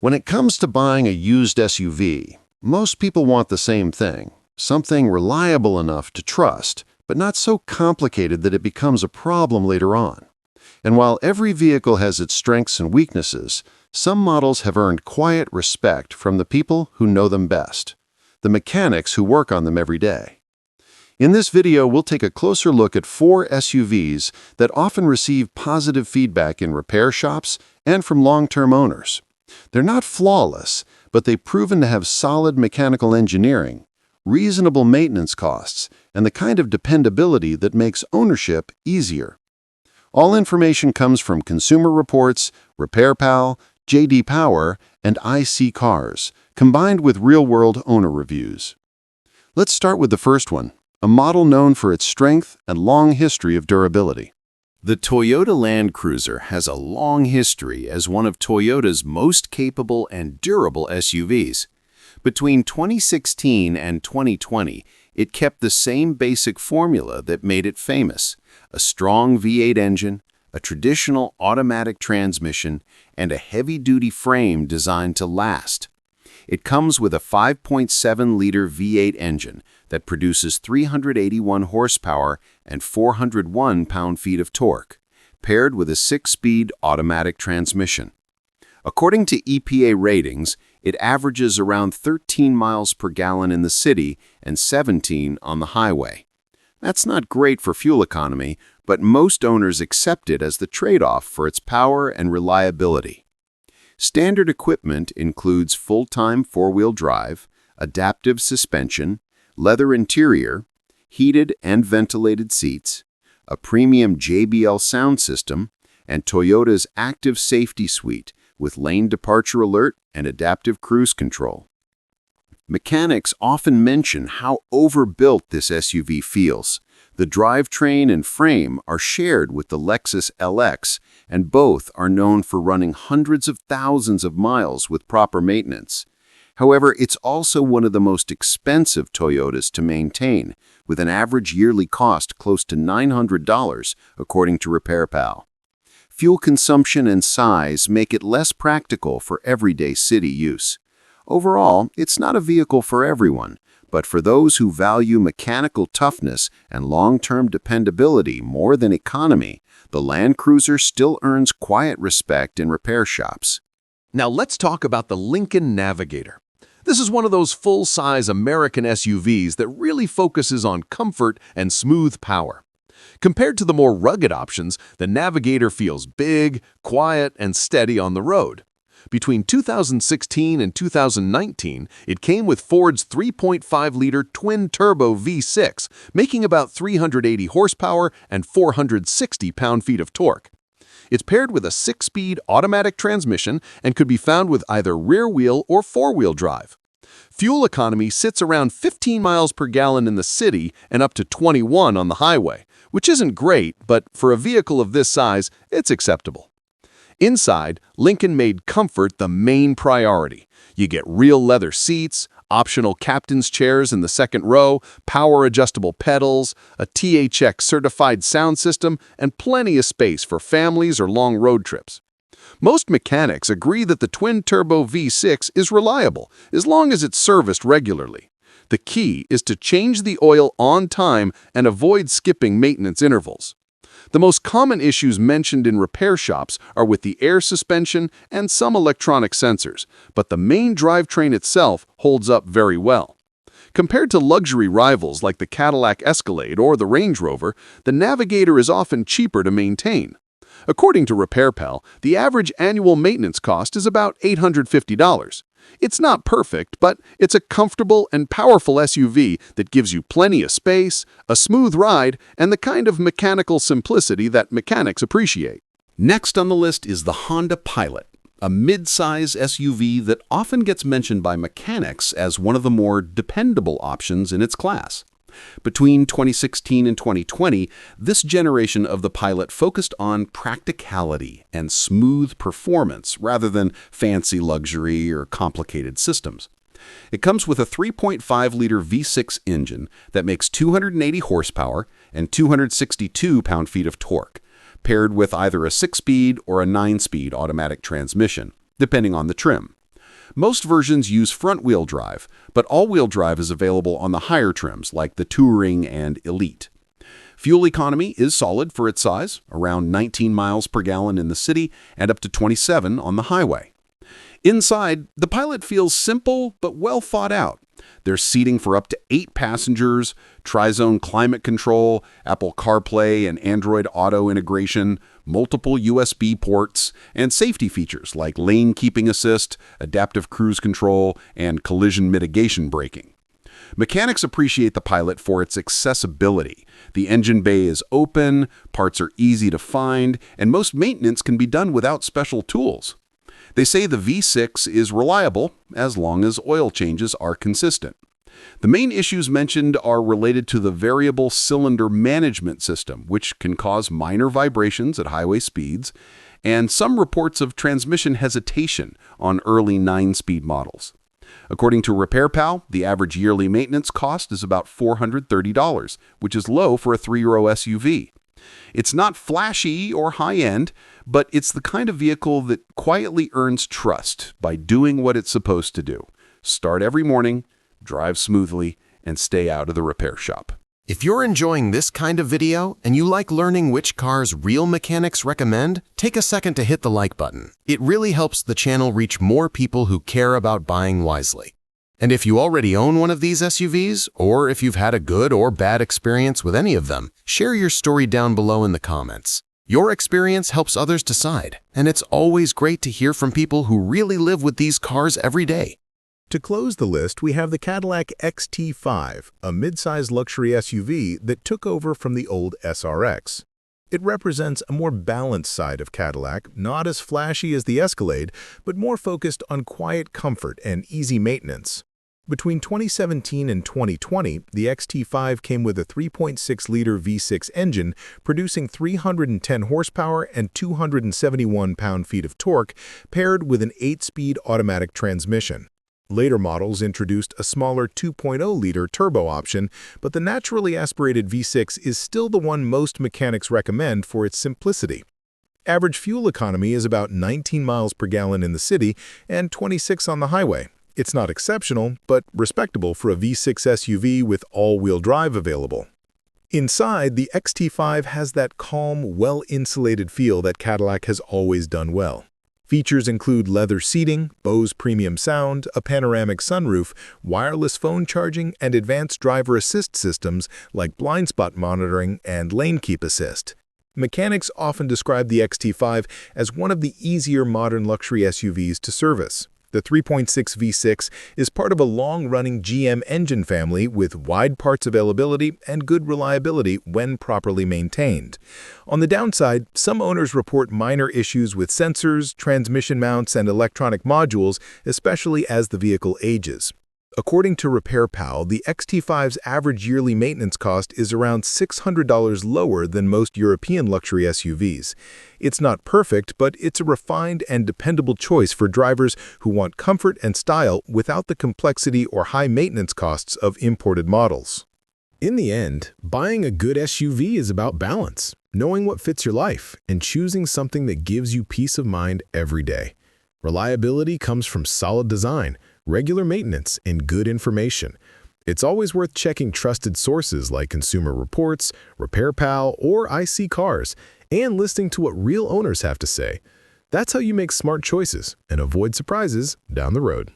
When it comes to buying a used SUV, most people want the same thing, something reliable enough to trust, but not so complicated that it becomes a problem later on. And while every vehicle has its strengths and weaknesses, some models have earned quiet respect from the people who know them best, the mechanics who work on them every day. In this video, we'll take a closer look at 4 SUVs that often receive positive feedback in repair shops and from long-term owners. They're not flawless, but they've proven to have solid mechanical engineering, reasonable maintenance costs, and the kind of dependability that makes ownership easier. All information comes from Consumer Reports, RepairPal, J.D. Power, and iSeeCars, combined with real-world owner reviews. Let's start with the first one, a model known for its strength and long history of durability. The Toyota Land Cruiser has a long history as one of Toyota's most capable and durable SUVs. Between 2016 and 2020, it kept the same basic formula that made it famous: a strong V8 engine, a traditional automatic transmission, and a heavy-duty frame designed to last. It comes with a 5.7-liter V8 engine that produces 381 horsepower and 401 pound-feet of torque, paired with a 6-speed automatic transmission. According to EPA ratings, it averages around 13 miles per gallon in the city and 17 on the highway. That's not great for fuel economy, but most owners accept it as the trade-off for its power and reliability. Standard equipment includes full-time four-wheel drive, adaptive suspension, leather interior, heated and ventilated seats, a premium JBL sound system, and Toyota's active safety suite with lane departure alert and adaptive cruise control. Mechanics often mention how overbuilt this SUV feels. The drivetrain and frame are shared with the Lexus LX, and both are known for running hundreds of thousands of miles with proper maintenance. However, it's also one of the most expensive Toyotas to maintain, with an average yearly cost close to $900, according to RepairPal. Fuel consumption and size make it less practical for everyday city use. Overall, it's not a vehicle for everyone, but for those who value mechanical toughness and long-term dependability more than economy, the Land Cruiser still earns quiet respect in repair shops. Now let's talk about the Lincoln Navigator. This is one of those full-size American SUVs that really focuses on comfort and smooth power. Compared to the more rugged options, the Navigator feels big, quiet, and steady on the road. Between 2016 and 2019, it came with Ford's 3.5-liter twin-turbo V6, making about 380 horsepower and 460 pound-feet of torque. It's paired with a 6-speed automatic transmission and could be found with either rear-wheel or four-wheel drive. Fuel economy sits around 15 miles per gallon in the city and up to 21 on the highway, which isn't great, but for a vehicle of this size, it's acceptable. Inside, Lincoln made comfort the main priority. You get real leather seats, optional captain's chairs in the second row, power-adjustable pedals, a THX-certified sound system, and plenty of space for families or long road trips. Most mechanics agree that the twin-turbo V6 is reliable, as long as it's serviced regularly. The key is to change the oil on time and avoid skipping maintenance intervals. The most common issues mentioned in repair shops are with the air suspension and some electronic sensors, but the main drivetrain itself holds up very well. Compared to luxury rivals like the Cadillac Escalade or the Range Rover, the Navigator is often cheaper to maintain. According to RepairPal, the average annual maintenance cost is about $850. It's not perfect, but it's a comfortable and powerful SUV that gives you plenty of space, a smooth ride, and the kind of mechanical simplicity that mechanics appreciate. Next on the list is the Honda Pilot, a mid-size SUV that often gets mentioned by mechanics as one of the more dependable options in its class. Between 2016 and 2020, this generation of the Pilot focused on practicality and smooth performance rather than fancy luxury or complicated systems. It comes with a 3.5-liter V6 engine that makes 280 horsepower and 262 pound-feet of torque, paired with either a 6-speed or a 9-speed automatic transmission, depending on the trim. Most versions use front-wheel drive, but all-wheel drive is available on the higher trims like the Touring and Elite. Fuel economy is solid for its size, around 19 miles per gallon in the city and up to 27 on the highway. Inside, the Pilot feels simple but well thought out. There's seating for up to 8 passengers, tri-zone climate control, Apple CarPlay and Android Auto integration, multiple USB ports, and safety features like lane keeping assist, adaptive cruise control, and collision mitigation braking. Mechanics appreciate the Pilot for its accessibility. The engine bay is open, parts are easy to find, and most maintenance can be done without special tools. They say the V6 is reliable as long as oil changes are consistent. The main issues mentioned are related to the variable cylinder management system, which can cause minor vibrations at highway speeds, and some reports of transmission hesitation on early 9-speed models. According to RepairPal, the average yearly maintenance cost is about $430, which is low for a 3-row SUV. It's not flashy or high-end, but it's the kind of vehicle that quietly earns trust by doing what it's supposed to do. Start every morning, drive smoothly, and stay out of the repair shop. If you're enjoying this kind of video and you like learning which cars real mechanics recommend, take a second to hit the like button. It really helps the channel reach more people who care about buying wisely. And if you already own one of these SUVs, or if you've had a good or bad experience with any of them, share your story down below in the comments. Your experience helps others decide, and it's always great to hear from people who really live with these cars every day. To close the list, we have the Cadillac XT5, a mid-size luxury SUV that took over from the old SRX. It represents a more balanced side of Cadillac, not as flashy as the Escalade, but more focused on quiet comfort and easy maintenance. Between 2017 and 2020, the XT5 came with a 3.6-liter V6 engine, producing 310 horsepower and 271 pound-feet of torque, paired with an 8-speed automatic transmission. Later models introduced a smaller 2.0-liter turbo option, but the naturally aspirated V6 is still the one most mechanics recommend for its simplicity. Average fuel economy is about 19 miles per gallon in the city and 26 on the highway. It's not exceptional, but respectable for a V6 SUV with all-wheel drive available. Inside, the XT5 has that calm, well-insulated feel that Cadillac has always done well. Features include leather seating, Bose premium sound, a panoramic sunroof, wireless phone charging, and advanced driver assist systems like blind spot monitoring and lane keep assist. Mechanics often describe the XT5 as one of the easier modern luxury SUVs to service. The 3.6 V6 is part of a long-running GM engine family with wide parts availability and good reliability when properly maintained. On the downside, some owners report minor issues with sensors, transmission mounts, and electronic modules, especially as the vehicle ages. According to RepairPal, the XT5's average yearly maintenance cost is around $600 lower than most European luxury SUVs. It's not perfect, but it's a refined and dependable choice for drivers who want comfort and style without the complexity or high maintenance costs of imported models. In the end, buying a good SUV is about balance, knowing what fits your life, and choosing something that gives you peace of mind every day. Reliability comes from solid design, regular maintenance, and good information. It's always worth checking trusted sources like Consumer Reports, RepairPal, or iSeeCars, and listening to what real owners have to say. That's how you make smart choices and avoid surprises down the road.